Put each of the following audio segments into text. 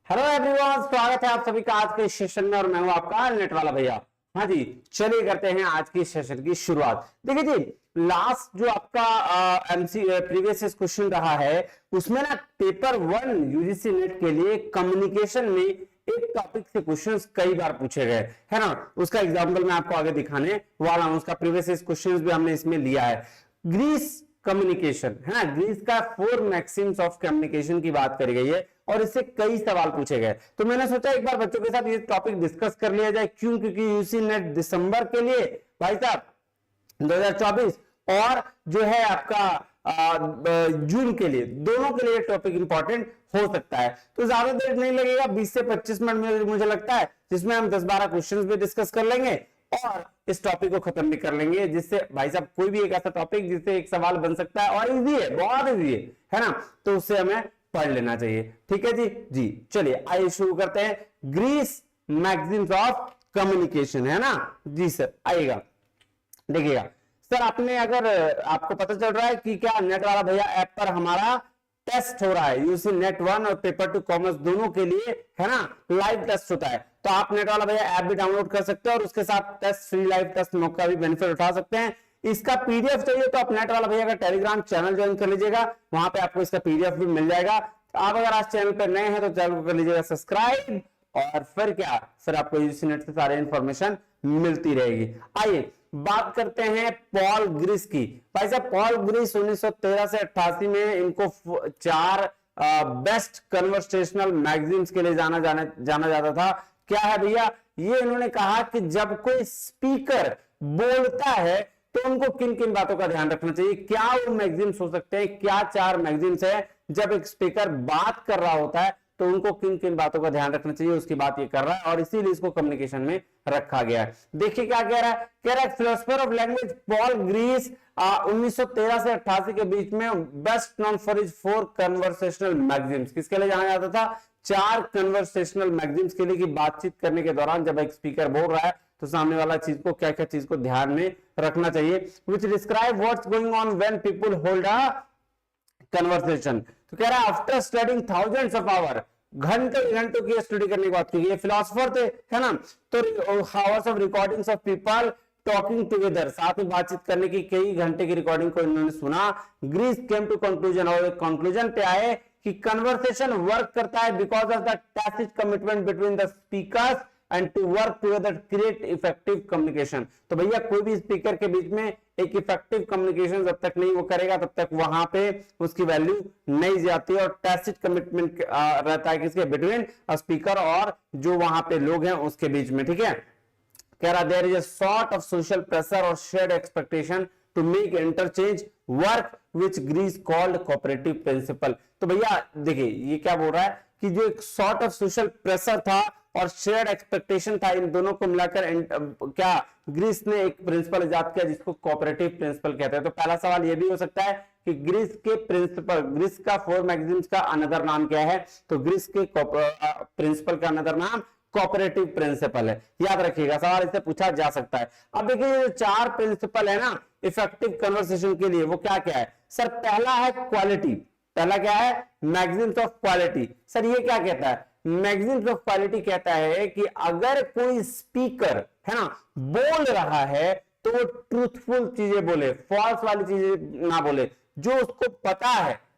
Hello everyone, स्वागत है आप सभी का आज के सेशन में और मैं हूं आपका नेट वाला भैया। हाँ जी, चलिए करते हैं आज की सेशन की शुरुआत। देखिए जी, लास्ट जो आपका एमसी प्रीवियस क्वेश्चन रहा है उसमें ना पेपर 1 यूजीसी नेट के लिए कम्युनिकेशन में एक टॉपिक से क्वेश्चंस कई बार पूछे गए है ना। उसका एग्जांपल मैं आपको आगे दिखाने वाला हूं। उसका प्रीवियस क्वेश्चंस भी हमने इसमें लिया है। ग्रीस कम्युनिकेशन है ना, ग्रीस का 4 मैक्सिम्स ऑफ कम्युनिकेशन की बात करी गई है और इससे कई सवाल पूछे गए। तो मैंने सोचा एक बार बच्चों के साथ ये टॉपिक डिस्कस कर लिया जाए। क्यों? क्योंकि यूजी नेट दिसंबर के लिए भाई साहब 2024 और जो है आपका जून के लिए, दोनों के लिए टॉपिक इंपॉर्टेंट हो सकता है। तो ज्यादा देर नहीं लगेगा, 20 से 25 मिनट में मुझे लगता है, जिसमें हम 10-12 क्वेश्चंस भी डिस्कस कर लेंगे और इस टॉपिक को खत्म भी कर लेंगे। जिससे भाई साहब कोई भी एक ऐसा टॉपिक जिससे एक सवाल बन सकता है और इजी है, बहुत इजी है ना, तो उससे हमें पढ़ लेना चाहिए। ठीक है जी चलिए आइए शुरू करते हैं। ग्रीस मैगजीन्स ऑफ कम्युनिकेशन है ना जी सर, आइएगा देखिएगा सर। आपने अगर आपको पता चल रहा है कि क्या नेट वाला भैया ऐप पर हमारा टेस्ट हो रहा है, यूसी नेट 1 और पेपर 2 कॉमर्स दोनों के लिए है ना, लाइव टेस्ट होता है। तो आप नेट वाला भैया ऐप भी डाउनलोड कर सकते हैं और उसके साथ टेस्ट फ्री लाइव टेस्ट मौका भी बेनिफिट उठा सकते हैं। इसका पीडीएफ चाहिए तो आप नेट वाला भैया का टेलीग्राम चैनल ज्वाइन कर लीजिएगा, वहां पे आपको इसका पीडीएफ भी मिल जाएगा। आप अगर आज चैनल पर नए हैं तो चैनल को कर लीजिएगा सब्सक्राइब और फिर क्या, फिर आपको यूसी नेट से सारे इंफॉर्मेशन मिलती रहेगी। आइए बात करते हैं पॉल ग्रीस की। भाई साहब पॉल ग्रीस 1913 से 88 में इनको 4 बेस्ट कन्वर्सेशनल मैगजीन्स के लिए जाना जाता था। क्या है भैया? ये इन्होंने कहा कि जब कोई स्पीकर बोलता है तो उनको किन किन बातों का ध्यान रखना चाहिए, क्या वो मैगजीन्स हो सकते हैं, क्या 4 मैगजीन्स है जब एक स्पीकर बात कर रहा होता है तो उनको किन किन बातों का ध्यान रखना चाहिए, उसकी बात ये कर रहा है और इसीलिए इसको कम्युनिकेशन में रखा गया है। देखिए क्या कह रहा है, कह रहा है philosopher of language Paul Grice 1913 से 88 के बीच में best known for his 4 conversational maxims. किसके लिए जाना जाता था? 4 कन्वर्सेशनल मैगजीन्स के लिए कि बातचीत करने के दौरान जब एक स्पीकर बोल रहा है तो सामने वाला चीज को क्या क्या चीज को ध्यान में रखना चाहिए। Which describe what's going on when people hold a conversation. तो कह रहा है after studying thousands of hour, घंटों की स्टडी करने की बात की। ये फिलोसोफर थे है ना, तो hours of recordings of people talking together, साथ में बातचीत करने की कई घंटे की रिकॉर्डिंग को इन्होंने सुना। ग्रीस केम टू कंक्लूजन, और एक कंक्लूजन पे आए कि कन्वर्सेशन वर्क करता है because of the tacit commitment between the speakers and to work together create effective communication. तो भैया कोई भी स्पीकर के बीच में एक इफेक्टिव कम्युनिकेशन जब तक नहीं वो करेगा तब तक वहां पे उसकी वैल्यू नहीं जाती और टैसिट कमिटमेंट रहता है किसके, बिटवीन स्पीकर और जो वहां पे लोग हैं उसके बीच में। ठीक है, कह रहा there is a sort of social pressure और shared expectation to make interchange work which Grice called cooperative principle. तो भैया देखिए ये क्या बोल रहा है कि जो एक सॉर्ट ऑफ सोशल प्रेशर था और शेयर्ड एक्सपेक्टेशन था, इन दोनों को मिलाकर क्या ग्रीस ने एक प्रिंसिपल इजाद किया जिसको कोऑपरेटिव प्रिंसिपल कहते हैं। तो पहला सवाल ये भी हो सकता है कि ग्रीस के प्रिंसिपल, ग्रीस का 4 मैगजीन्स का अनदर नाम क्या है? तो ग्रीस के प्रिंसिपल का अनदर नाम कोऑपरेटिव प्रिंसिपल है। याद रखिएगा, सवाल इससे पूछा जा सकता है। अब देखिए जो 4 प्रिंसिपल है ना इफेक्टिव कन्वर्सेशन के लिए, वो क्या क्या है सर? पहला है क्वालिटी। पहला क्या है? Magazines of quality. सर ये क्या कहता है? मैगजीन्स ऑफ क्वालिटी कहता है कि अगर कोई स्पीकर है ना बोल रहा है तो वो ट्रूथफुल चीजें बोले, फॉल्स वाली चीजें ना बोले, जो उसको पता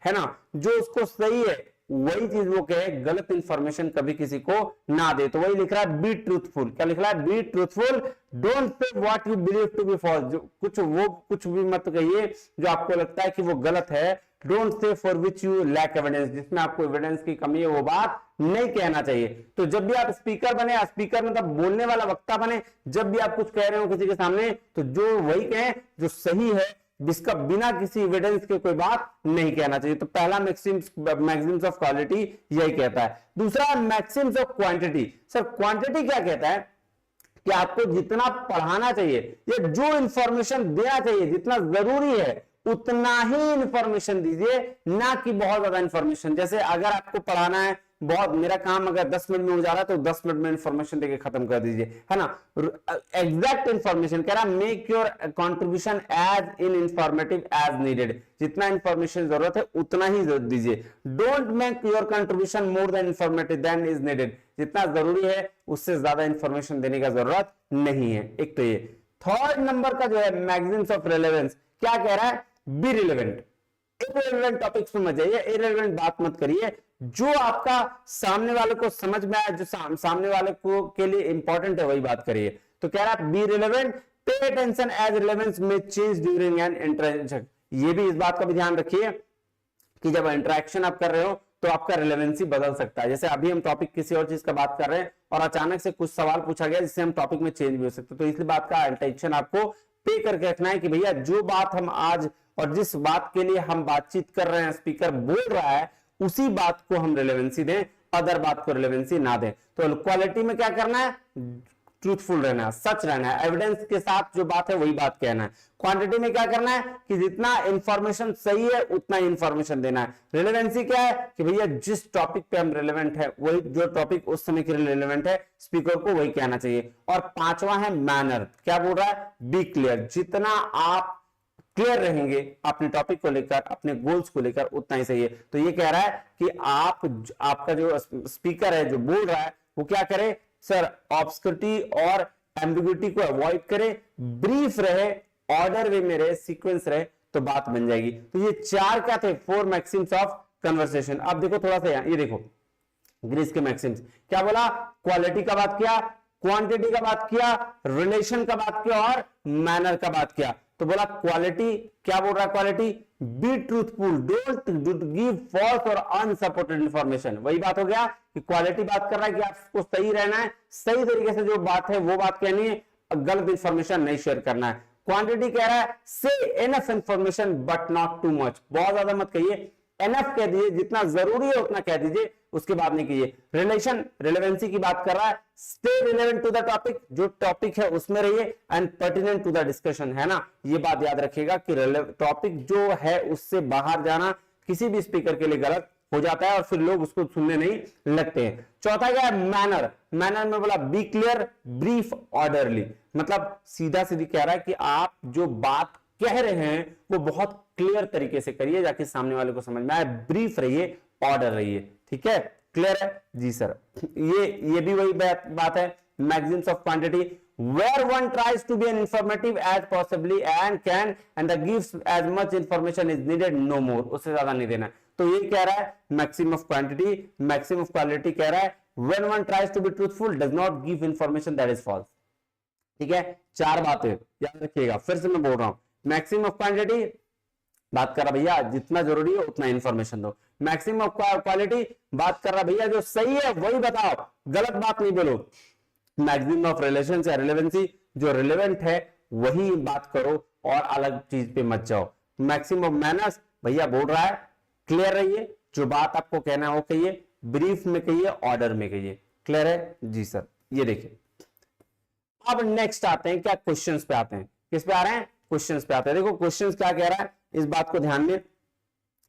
है ना, जो उसको सही है वही चीज वो कहे, गलत इंफॉर्मेशन कभी किसी को ना दे। तो वही लिख रहा है बी ट्रूथफुल। क्या लिख रहा है? Be truthful, don't say what you believe to be false. कुछ भी मत कहिए जो आपको लगता है कि वो गलत है। Don't say for which you lack evidence, जिसमें आपको एविडेंस की कमी है वो बात नहीं कहना चाहिए। तो जब भी आप स्पीकर बने, स्पीकर मतलब बोलने वाला वक्ता बने, जब भी आप कुछ कह रहे हो किसी के सामने तो जो वही कहें जो सही है, जिसका बिना किसी एविडेंस के कोई बात नहीं कहना चाहिए। तो पहला मैक्सिम्स ऑफ क्वालिटी यही कहता है। दूसरा Maxim's of quantity. Sir quantity क्या कहता है कि आपको जितना पढ़ाना चाहिए या जो इंफॉर्मेशन देना चाहिए, जितना जरूरी है उतना ही इंफॉर्मेशन दीजिए, ना कि बहुत ज्यादा इंफॉर्मेशन। जैसे अगर आपको पढ़ाना है बहुत, मेरा काम अगर 10 मिनट में हो जा रहा है तो 10 मिनट में इंफॉर्मेशन देके खत्म कर दीजिए, है ना। एग्जैक्ट इंफॉर्मेशन कह रहा, make your contribution as in informative as needed, जितना इंफॉर्मेशन जरूरत है उतना ही दीजिए। Don't make your contribution more than informative than is needed, जितना जरूरी है उससे ज्यादा इंफॉर्मेशन देने का जरूरत नहीं है। एक तो ये थर्ड नंबर का जो है मैगजीन्स ऑफ रेलेवेंस, क्या कह रहा है, बी रिलेवेंट। इररिलेवेंट टॉपिक्स में मत जाइए, इररिलेवेंट बात मत करिए, जो आपका सामने वाले को समझ में आए, जो सामने वाले को के लिए इंपॉर्टेंट है वही बात करिए। तो कह रहा है be relevant, pay attention as relevance में चेंज ड्यूरिंग एन इंटरेक्शन। ये भी इस बात का भी ध्यान रखिए कि जब इंटरेक्शन आप कर रहे हो तो आपका रिलेवेंसी बदल सकता है। जैसे अभी हम टॉपिक किसी और चीज का बात कर रहे हैं और अचानक से कुछ सवाल पूछा गया जिससे हम टॉपिक में चेंज भी हो सकते, तो इसलिए बात का अटेंशन आपको पे करके रखना है कि भैया जो बात हम आज और जिस बात के लिए हम बातचीत कर रहे हैं, स्पीकर बोल रहा है, उसी बात को हम रिलेवेंसी दें, अदर बात को रिलेवेंसी ना दें। तो क्वालिटी में क्या करना है, ट्रूथफुल रहना है, सच रहना है, एविडेंस के साथ जो बात है वही बात कहना है। क्वांटिटी में क्या करना है कि जितना इंफॉर्मेशन सही है उतना ही इंफॉर्मेशन देना है। रिलेवेंसी क्या है कि भैया जिस टॉपिक पे हम रिलेवेंट है, वही जो टॉपिक उस समय के लिए रिलेवेंट है, स्पीकर को वही कहना चाहिए। और पांचवा है मैनर, क्या बोल रहा है, बी क्लियर, जितना आप क्लियर रहेंगे अपने टॉपिक को लेकर, अपने गोल्स को लेकर, उतना ही सही है। तो ये कह रहा है कि आपका जो स्पीकर है जो बोल रहा है वो क्या करे, सर ऑब्स्क्यूरिटी और एम्बिग्युइटी को अवॉइड करे, ब्रीफ रहे, ऑर्डर वे में रहे, सीक्वेंस रहे, तो बात बन जाएगी। तो ये चार क्या थे, 4 मैक्सिम्स ऑफ कन्वर्सेशन। अब देखो थोड़ा सा ये देखो ग्रीस के मैक्सिम्स, क्या बोला, क्वालिटी का बात किया, क्वांटिटी का बात किया, रिलेशन का बात किया और मैनर का बात किया। तो बोला क्वालिटी, क्या बोल रहा है, quality be truthful, don't give false और अनसपोर्टेड इंफॉर्मेशन। वही बात हो गया कि क्वालिटी बात कर रहा है कि आपको सही रहना है, सही तरीके से जो बात है वो बात कहनी है, गलत इंफॉर्मेशन नहीं शेयर करना है। क्वांटिटी कह रहा है से enough information but not too much, बहुत ज्यादा मत कहिए, एनफ कह दीजिए, जितना जरूरी है उतना कह दीजिए, उसके बाद नहीं कहिए। रिलेशन, रिलेवेंसी की बात कर रहा है, stay relevant to the topic, जो टॉपिक है उसमें रहिए, and pertinent to the discussion, है ना। ये बात याद रखिएगा कि टॉपिक जो है उससे बाहर जाना किसी भी स्पीकर के लिए गलत हो जाता है और फिर लोग उसको सुनने नहीं लगते हैं। चौथा क्या है, मैनर। मैनर में बोला बी क्लियर, ब्रीफ, ऑर्डरली, मतलब सीधा सीधी कह रहा है कि आप जो बात कह रहे हैं वो बहुत क्लियर तरीके से करिए जाके सामने वाले को समझ में आए, ब्रीफ रहिए, ऑर्डर रहिए, ठीक है, क्लियर है जी सर। ये भी वही बात है, magazines of quantity, where one tries to be an informative as possibly and can and the gives as much information is needed, no more, उससे ज्यादा नहीं देना। तो ये कह रहा है maximum of quantity, maximum of quality कह रहा है when one tries to be truthful does not give information that is false, ठीक है। चार बातें याद रखिएगा, फिर से मैं बोल रहा हूं, मैक्सिमम ऑफ क्वांटिटी बात कर रहा भैया जितना जरूरी है उतना इंफॉर्मेशन दो, मैक्सिमम ऑफ क्वालिटी बात कर रहा भैया जो सही है वही बताओ, गलत बात नहीं बोलो। मैक्सिमम ऑफ रिलेशन या रिलेवेंसी, जो रिलेवेंट है वही बात करो और अलग चीज पे मत जाओ। मैक्सिमम ऑफ मैनर्स, भैया बोल रहा है क्लियर रहिए, जो बात आपको कहना है वो कहिए, ब्रीफ में कहिए, ऑर्डर में कहिए, क्लियर है जी सर। ये देखिए अब नेक्स्ट आते हैं, क्या क्वेश्चंस पे आते हैं, किस पे आ रहे हैं, क्वेश्चंस पे आते हैं। देखो क्वेश्चंस क्या कह रहा है, इस बात को ध्यान में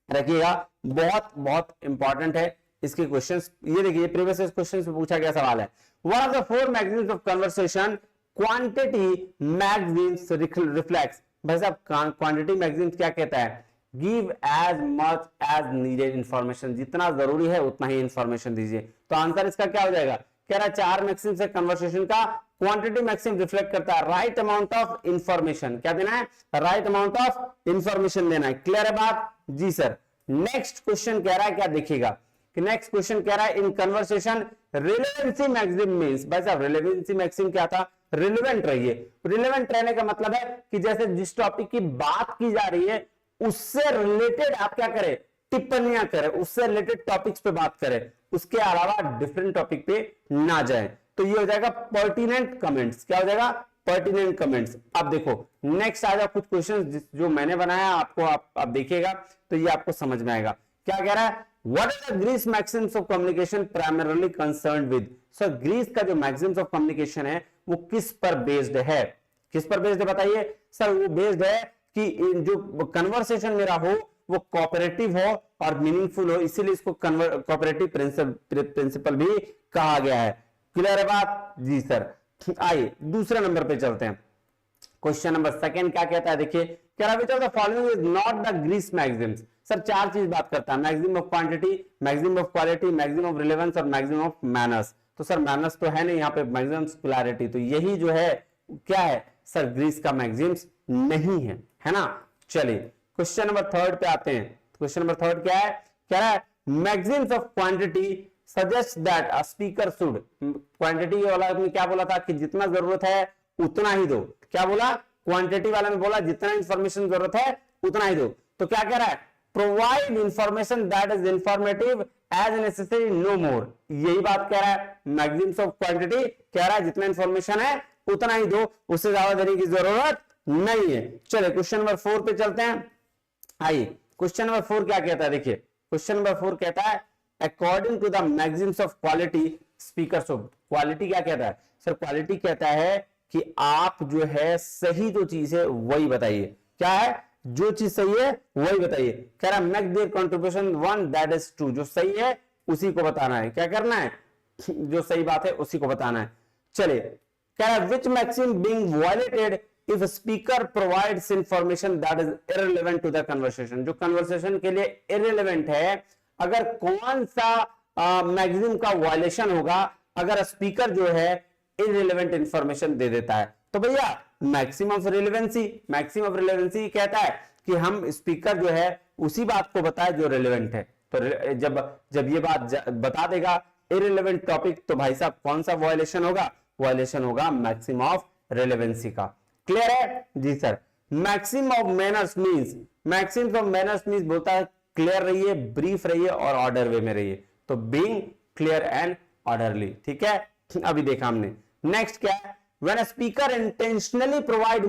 रखिएगा, बहुत बहुत इंपॉर्टेंट है इसके क्वेश्चंस। ये देखिए प्रीवियस क्वेश्चन से पूछा गया सवाल है, what are the 4 maxims of conversation quantity maxims reflects. भाई साहब क्वांटिटी मैगजीन्स क्या कहता है, give as much as needed information, जितना जरूरी है उतना ही इंफॉर्मेशन दीजिए। तो आंसर इसका क्या हो जाएगा, कह रहा है 4 मैक्सिम से कन्वर्सेशन का क्वांटिटी मैक्सिम रिफ्लेक्ट करता है राइट अमाउंट ऑफ इंफॉर्मेशन, क्या देना है, राइट अमाउंट ऑफ इंफॉर्मेशन देना है, क्लियर है बात जी सर। नेक्स्ट क्वेश्चन कह रहा है, क्या देखिएगा कि नेक्स्ट क्वेश्चन कह रहा है in conversation relevancy maxim means, भाई साहब रिलेवेंसी मैक्सिम क्या था, रिलेवेंट रहिए। रिलेवेंट रहने का मतलब है कि जैसे जिस टॉपिक की बात की जा रही है उससे रिलेटेड आप क्या करें, टिप्पणियां करें, उससे रिलेटेड टॉपिक्स पे बात करें, उसके अलावा डिफरेंट टॉपिक पे ना जाएं। तो ये हो जाएगा पर्टिनेंट कमेंट्स, क्या हो जाएगा, पर्टिनेंट कमेंट्स। अब देखो नेक्स्ट आ जाओ कुछ क्वेश्चन जो मैंने बनाया आपको, आप देखिएगा तो ये आपको समझ में आएगा। क्या कह रहा है, what is the Grice maxims of communication primarily concerned with. So Grice का जो मैक्सिम्स ऑफ कम्युनिकेशन है वो किस पर बेस्ड है, किस पर बेस्ड है बताइए सर। वो बेस्ड है कि जो कन्वर्सेशन मेरा हो वो कोऑपरेटिव हो और मीनिंगफुल हो, इसीलिए इसको कोऑपरेटिव प्रिंसिपल भी कहा गया है। क्लियर है बात जी सर। आइए दूसरे नंबर पे चलते हैं। क्वेश्चन नंबर सेकंड क्या कहता है, देखिए कह रहा है following is not the Grice maxims. Sir चार चीज बात करता है, maximum of quantity, maximum of quality, maximum of relevance और मैक्सिमम ऑफ मैनर्स। तो सर मैनर्स तो है नहीं यहाँ पे, मैक्सिमम क्लैरिटी, तो यही जो है क्या है सर, ग्रीस का मैक्सिम्स नहीं है ना। चलिए क्वेश्चन नंबर थर्ड पे आते हैं। क्वेश्चन नंबर थर्ड क्या है, कह रहा है Maxim's of quantity suggest that a speaker should, quantity वाला में क्या बोला था कि जितना जरूरत है उतना ही दो, क्या बोला, क्वांटिटी वाला में बोला जितना इंफॉर्मेशन जरूरत है उतना ही दो। तो क्या कह रहा है, provide information that is informative as necessary no more, यही बात कह रहा है। मैक्सिम्स ऑफ क्वांटिटी कह रहा है जितना इंफॉर्मेशन है उतना ही दो, उससे ज्यादा देने की जरूरत नहीं है। चलिए क्वेश्चन नंबर 4 पे चलते हैं। आइए क्वेश्चन नंबर 4 क्या कहता है, देखिए क्वेश्चन नंबर 4 कहता है according to the maxims of quality speaker should, quality क्या कहता है सर, क्वालिटी कहता है कि आप जो है सही जो चीज है वही बताइए, क्या है जो चीज सही है वही बताइए। कह रहा है make their contribution one that is true, जो सही है उसी को बताना है, क्या करना है, जो सही बात है उसी को बताना है। चलिए कह रहा है which maxim being violated if speaker provides information that is irrelevant to the conversation, जो कन्वर्सेशन के लिए इररिलेवेंट है, अगर कौन सा मैक्सिम का वायलेशन होगा अगर स्पीकर जो है इररिलेवेंट इंफॉर्मेशन दे देता है। तो भैया maximum of relevancy, maximum of relevancy कहता है कि हम स्पीकर जो है उसी बात को बताए जो रिलेवेंट है। तो जब ये बात बता देगा इररिलेवेंट टॉपिक, तो भाई साहब कौन सा वायलेशन होगा, वायलेशन होगा मैक्सिमम ऑफ रिलेवेंसी का। क्लियर है जी sir. Maximum of manners means, maximum of manners means बोलता है क्लियर रहिए, ब्रीफ रहिए और ऑर्डर वे में रहिए, तो बीइंग क्लियर एंड ऑर्डरली, ठीक है। अभी देखा हमने। नेक्स्ट क्या है, when a speaker intentionally provide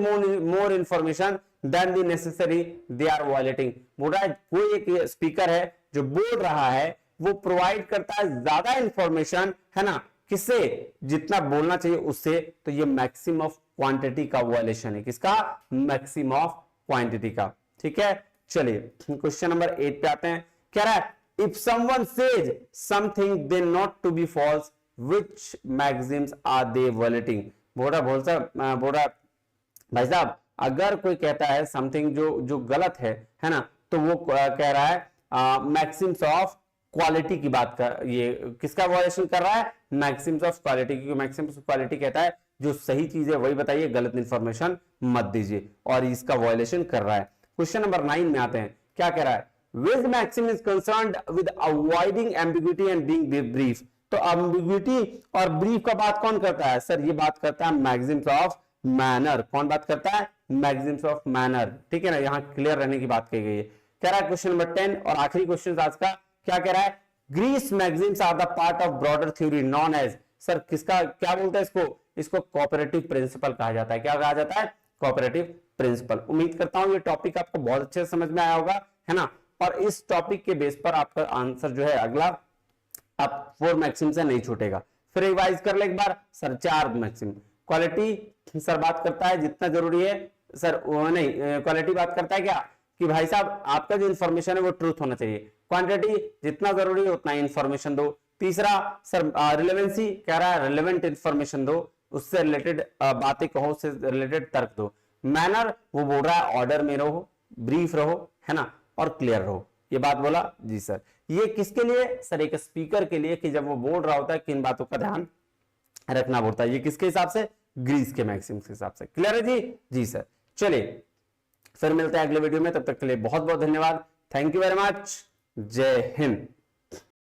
more information than the necessary they are violating, बोल रहा है कोई एक स्पीकर है जो बोल रहा है वो प्रोवाइड करता है ज्यादा इंफॉर्मेशन, है ना, किससे, जितना बोलना चाहिए उससे, तो ये मैक्सिमम ऑफ क्वांटिटी का वायलेशन है, किसका, मैक्सिमम ऑफ क्वांटिटी का, ठीक है। चलिए क्वेश्चन नंबर 8 पे आते हैं। कह रहा है if someone says something they not to be false which maxims are they violating, बोल रहा भाई साहब अगर कोई कहता है समथिंग जो गलत है ना, तो वो कह रहा है मैक्सिम्स ऑफ क्वालिटी की बात कर, ये किसका वायलेशन कर रहा है, मैक्सिम्स ऑफ क्वालिटी, क्योंकि मैक्सिम्स ऑफ क्वालिटी कहता है जो सही चीज है वही बताइए, गलत इंफॉर्मेशन मत दीजिए, और इसका वायलेशन कर रहा है। क्वेश्चन नंबर 9 में आते हैं। क्या कह रहा है, which maxim is concerned with avoiding ambiguity and being brief, तो एम्बिग्युइटी और ब्रीफ का बात कौन करता है सर, ये बात करता है मैक्सिम्स ऑफ मैनर, कौन बात करता है, मैक्सिम्स ऑफ मैनर, ठीक है ना, यहां क्लियर रहने की बात कही गई है। कह रहा है क्वेश्चन नंबर 10 और आखिरी क्वेश्चन आज का, क्या कह रहा है, Grice maxims are the part of broader theory known as, sir किसका क्या बोलता है इसको कोऑपरेटिव प्रिंसिपल कहा जाता है, क्या कहा जाता है, कोऑपरेटिव प्रिंसिपल। उम्मीद करता हूं ये टॉपिक आपको बहुत अच्छे से समझ में आया होगा, है ना, और इस टॉपिक के बेस पर आपका आंसर जो है अगला आप 4 मैक्सिम से नहीं छूटेगा। फिर रिवाइज कर ले एक बार सर, 4 मैक्सिम, क्वालिटी सर बात करता है जितना जरूरी है सर, नहीं क्वालिटी बात करता है क्या कि भाई साहब आपका जो इंफॉर्मेशन है वो ट्रूथ होना चाहिए, क्वांटिटी जितना जरूरी है उतना इंफॉर्मेशन दो। तीसरा सर रिलेवेंसी, कह रहा है रिलेवेंट इंफॉर्मेशन दो, उससे रिलेटेड बातें कहो, उससे रिलेटेड तर्क दो। मैनर वो बोल रहा है ऑर्डर में रहो, ब्रीफ रहो, है ना, और क्लियर रहो, ये बात बोला जी सर। ये किसके लिए सर, एक स्पीकर के लिए कि जब वो बोल रहा होता है किन बातों का ध्यान रखना पड़ता है, ये किसके हिसाब से, ग्रीस के मैक्सिम्स के हिसाब से। क्लियर है जी सर। चलिए फिर मिलते हैं अगले वीडियो में, तब तक के लिए बहुत बहुत धन्यवाद, थैंक यू वेरी मच, जय हिंद।